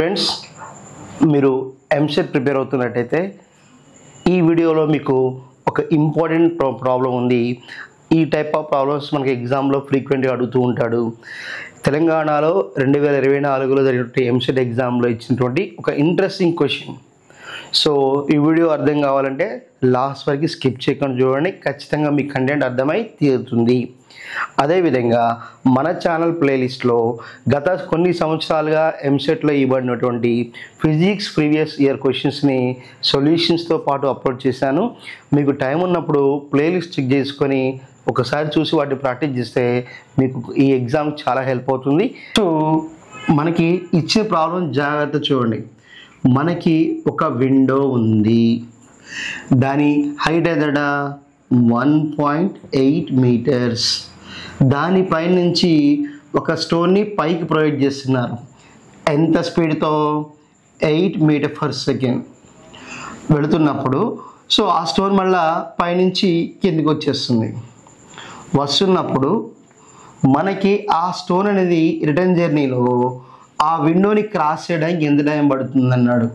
Friends, మీరు EAMCET prepare అవుతున్నట్టయితే ఈ వీడియోలో మీకు ఒక ఇంపార్టెంట్ ప్రాబ్లం ఉంది. ఈ టైప్ ఆఫ్ ప్రాబ్లమ్స్ మనకి ఎగ్జామ్లో ఫ్రీక్వెంట్గా అడుగుతూ ఉంటాడు. తెలంగాణలో 2024లో జరిగినటువంటి ఎంసెట్ ఎగ్జామ్లో ఇచ్చినటువంటి ఒక ఇంట్రెస్టింగ్ క్వశ్చన్. సో ఈ వీడియో అర్థం కావాలంటే లాస్ట్ వరకు స్కిప్ చేయకుండా చూడండి. ఖచ్చితంగా మీ కంటెంట్ అర్థమై తీరుతుంది. అదేవిధంగా మన ఛానల్ ప్లేలిస్ట్లో గత కొన్ని సంవత్సరాలుగా ఎంసెట్లో ఇవ్వబడినటువంటి ఫిజిక్స్ ప్రీవియస్ ఇయర్ క్వశ్చన్స్ని సొల్యూషన్స్తో పాటు అప్లోడ్ చేశాను. మీకు టైం ఉన్నప్పుడు ప్లేలిస్ట్ చెక్ చేసుకొని ఒకసారి చూసి వాటిని ప్రాక్టీస్ చేస్తే మీకు ఈ ఎగ్జామ్ చాలా హెల్ప్ అవుతుంది. సో మనకి ఇచ్చే ప్రాబ్లం జాగ్రత్త చూడండి. మనకి ఒక విండో ఉంది. దాని హైట్ ఎదట 1.8 మీటర్స్. దానిపై నుంచి ఒక స్టోన్ని పైకి ప్రొవైడ్ చేస్తున్నారు. ఎంత స్పీడ్తో? 8 మీటర్ పర్ సెకండ్ వెళుతున్నప్పుడు సో ఆ స్టోన్ మళ్ళీ పైనుంచి కిందికి వచ్చేస్తుంది. వస్తున్నప్పుడు మనకి ఆ స్టోన్ అనేది రిటర్న్ జర్నీలో ఆ విండోని క్రాస్ చేయడానికి ఎంత టైం పడుతుంది అన్నాడు.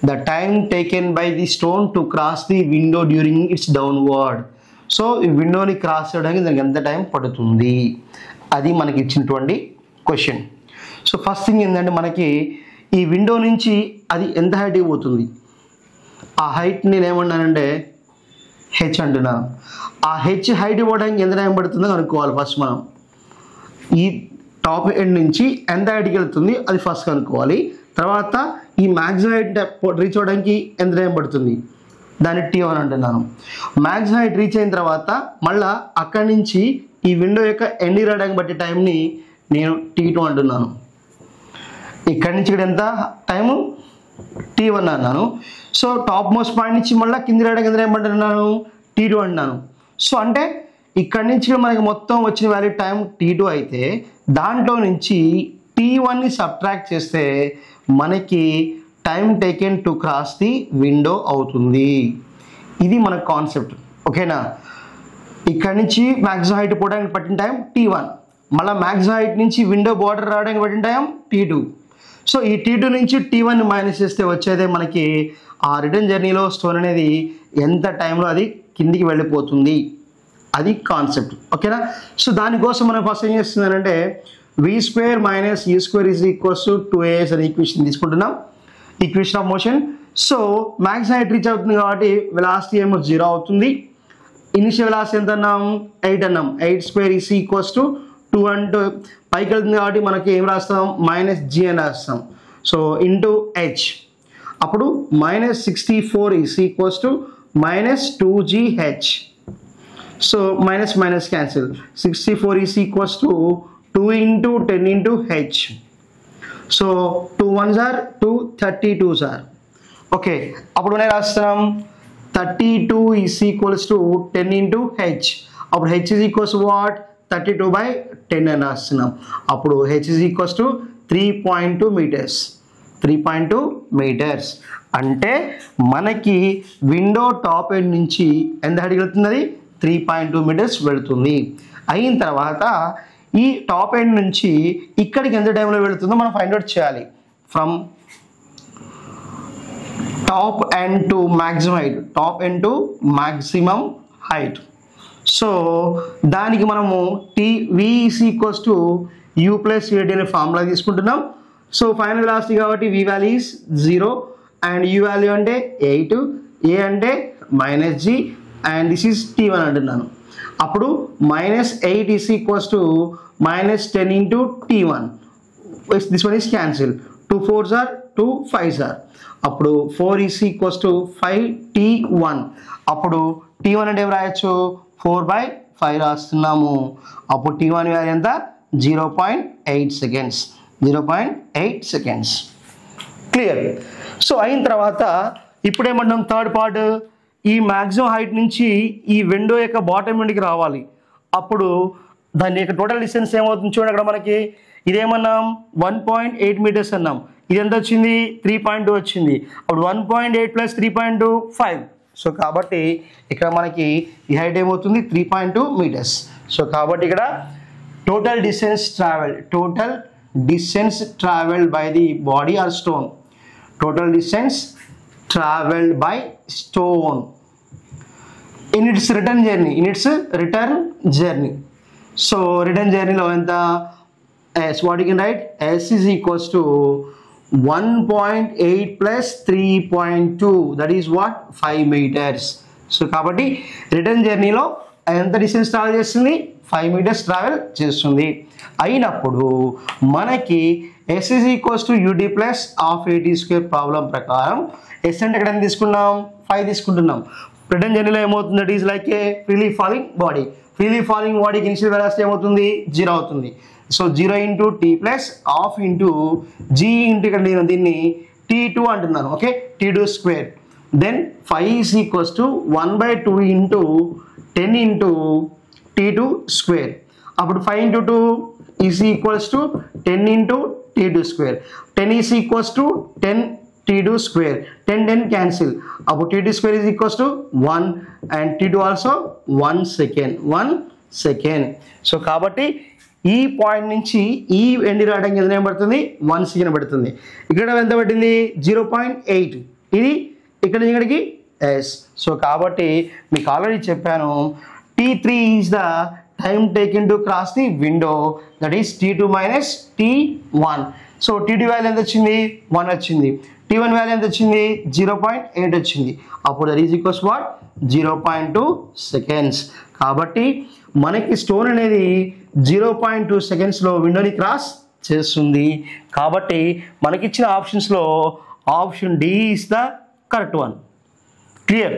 The time taken by the stone to cross the window during it's downward. So ఈ విండోని క్రాస్ చేయడానికి దానికి ఎంత టైం పడుతుంది, అది మనకి ఇచ్చినటువంటి క్వశ్చన్. సో ఫస్ట్ థింగ్ ఏంటంటే మనకి ఈ విండో నుంచి అది ఎంత హైట్కి పోతుంది. ఆ హైట్ నేను ఏమన్నానంటే హెచ్ అంటున్నాను. ఆ హెచ్ హైట్ పోవడానికి ఎంత టైం పడుతుందో కనుక్కోవాలి. ఫస్ట్ మనం ఈ టాప్ ఎండ్ నుంచి ఎంత హైట్కి వెళ్తుంది అది ఫస్ట్ కనుక్కోవాలి. తర్వాత ఈ మ్యాక్సిమం హైట్ రీచ్ అవ్వడానికి ఎంత టైం పడుతుంది, దాన్ని T1 అంటున్నాను. మ్యాక్సిమం హైట్ రీచ్ అయిన తర్వాత మళ్ళీ అక్కడి నుంచి ఈ విండో యొక్క ఎండ్ రావడానికి బట్టి టైంని నేను T2 అంటున్నాను. ఇక్కడి నుంచి ఇక్కడ ఎంత టైము T1 అన్నాను. సో టాప్ మోస్ట్ పాయింట్ నుంచి మళ్ళీ కింది రావడానికి ఎంత టైం అంటున్నాను, T2 అంటున్నాను. సో అంటే ఇక్కడి నుంచి మనకి మొత్తం వచ్చిన వాల్యూ టైం T2 అయితే దాంట్లో నుంచి T1ని సబ్ట్రాక్ట్ చేస్తే మనకి time taken to cross the window అవుతుంది. ఇది మన కాన్సెప్ట్, ఓకేనా. ఇక్కడి నుంచి మ్యాక్సిమం హైట్ పోవడానికి పట్టిన టైం T1, మళ్ళీ మ్యాక్సిమం హైట్ నుంచి విండో బార్డర్ రావడానికి పట్టిన టైం T2. సో ఈ T2 నుంచి T1ని మైనస్ చేస్తే వచ్చేదే మనకి ఆ రిటర్న్ జర్నీలో స్టోన్ అనేది ఎంత టైంలో అది కిందికి వెళ్ళిపోతుంది, అది కాన్సెప్ట్, ఓకేనా. సో దానికోసం మనం ఫస్ట్ ఏం చేస్తున్నానంటే v² - u² = 2as అనే ఈక్వేషన్ తీసుకుంటున్నాం, equation of motion. So maximum height reach అవుతుంది కాబట్టి వెలాసిటీ ఏమో 0 అవుతుంది. ఇనిషియల్ వెలాసిటీ ఎంత అన్నాం, 8 అన్నాం. 8² = 2 అంటూ పైకి వెళ్తుంది కాబట్టి మనకి ఏం రాస్తాం, -g అని రాస్తాం. సో ఇంటూ h, అప్పుడు -64 = -2gh. So minus minus cancel. 64 = 2 × 10 × h. So 2 1s are 2, 32s are. Okay, అప్పుడు నేను రాస్తున్నాం 32 = 10 × h. అప్పుడు h = what, 32/10 అని రాస్తున్నాం. అప్పుడు h = 3.2 మీటర్స్. 3.2 మీటర్స్ అంటే మనకి విండో టాప్ ఎండ్ నుంచి ఎంత హైట్కి వెళ్తున్నది, 3.2 మీటర్స్ వెళుతుంది. అయిన తర్వాత ఈ టాప్ ఎండ్ నుంచి ఇక్కడికి ఎంత టైంలో వెళుతుందో మనం ఫైండ్ అవుట్ చేయాలి. From top end to maximum height, top end to maximum height. So దానికి మనము v = u + v అనే ఫార్ములా తీసుకుంటున్నాం. సో ఫైనల్ వెలాసిటీ కాబట్టి v value is 0 and u value అంటే 8, a అంటే -g and this is T1 అంటున్నాను. అప్పుడు -8 = -10 into T1. this one is cancel. 2 4s are 2 5s are. అప్పుడు 4 = 5T1. అప్పుడు T1 అంటే ఏం రాయొచ్చు, 4/5 రాస్తున్నాము. అప్పుడు T1 వాల్యూ ఎంత, 0.8 సెకండ్స్. 0.8 సెకండ్స్. క్లియర్. సో అయిన తర్వాత ఇప్పుడు ఏమంటాం, థర్డ్ పార్ట్, ఈ మ్యాక్సిమం హైట్ నుంచి ఈ విండో యొక్క బాటమ్ ఎండ్కి రావాలి. అప్పుడు దాని యొక్క టోటల్ డిస్టెన్స్ ఏమవుతుంది చూడండి. అక్కడ మనకి ఇదేమన్నాం, 1.8 మీటర్స్ అన్నాం. ఇది ఎంత వచ్చింది, 3.2 వచ్చింది. అప్పుడు 1.8 + 3.2 5. సో కాబట్టి ఇక్కడ మనకి ఈ హైట్ ఏమవుతుంది, 3.2 మీటర్స్. సో కాబట్టి ఇక్కడ total distance travel, total distance traveled by the body or stone. Total distance traveled by stone in its return journey. So return journey lo enta s, what you can write, s is equals to 1.8 plus 3.2, that is what, 5 meters. So kabatti return journey lo enta distance travel చేస్తుంది, 5 meters travel చేస్తుంది. అయినప్పుడు మనకి s is equals to ud plus half at square problem ప్రకారం s అంటే ఎక్కడ తీసుకున్నాం, 5 తీసుకుంటున్నాం. Return జర్నీలో ఏమవుతుంది, that is like a freely falling body. Freely falling బాడీకి ఇనిషియల్ వెలాసిటీ ఏమవుతుంది, 0 అవుతుంది. So 0 into t plus half into g into ఇక్కడ నేను దీన్ని t2 అంటున్నాను. Okay, t2 square. Then 5 is equals to 1/2 into 10 into t2 square. అప్పుడు 5 into 2 is equals to 10 into t2 square. 10 is equals to 10 t2 square. 10 cancel. Now t2 square is equals to 1 and t2 also 1 second. 1 second. So కాబట్టి ఈ point నుంచి ఈ end రావడానికి ఎంత పడుతుంది, 1 second పడుతుంది. ఇక్కడ ఎంత పట్టింది, 0.8. ఇది ఇక్కడ ఇక్కడికి s. సో కాబట్టి మీకు ఆల్రెడీ చెప్పాను, t3 is the time taken to cross the window, that is t2 minus t1. So t2 value ఎంత వచ్చింది, 1 వచ్చింది. t1 వాల్యూ ఎంత వచ్చింది, 0.8 వచ్చింది. అప్పుడు that is equals what, 0.2 seconds. కాబట్టి మనకి స్టోన్ అనేది 0.2 సెకండ్స్లో విండోని క్రాస్ చేస్తుంది. కాబట్టి మనకిచ్చిన ఆప్షన్స్లో option D is the correct one. Clear?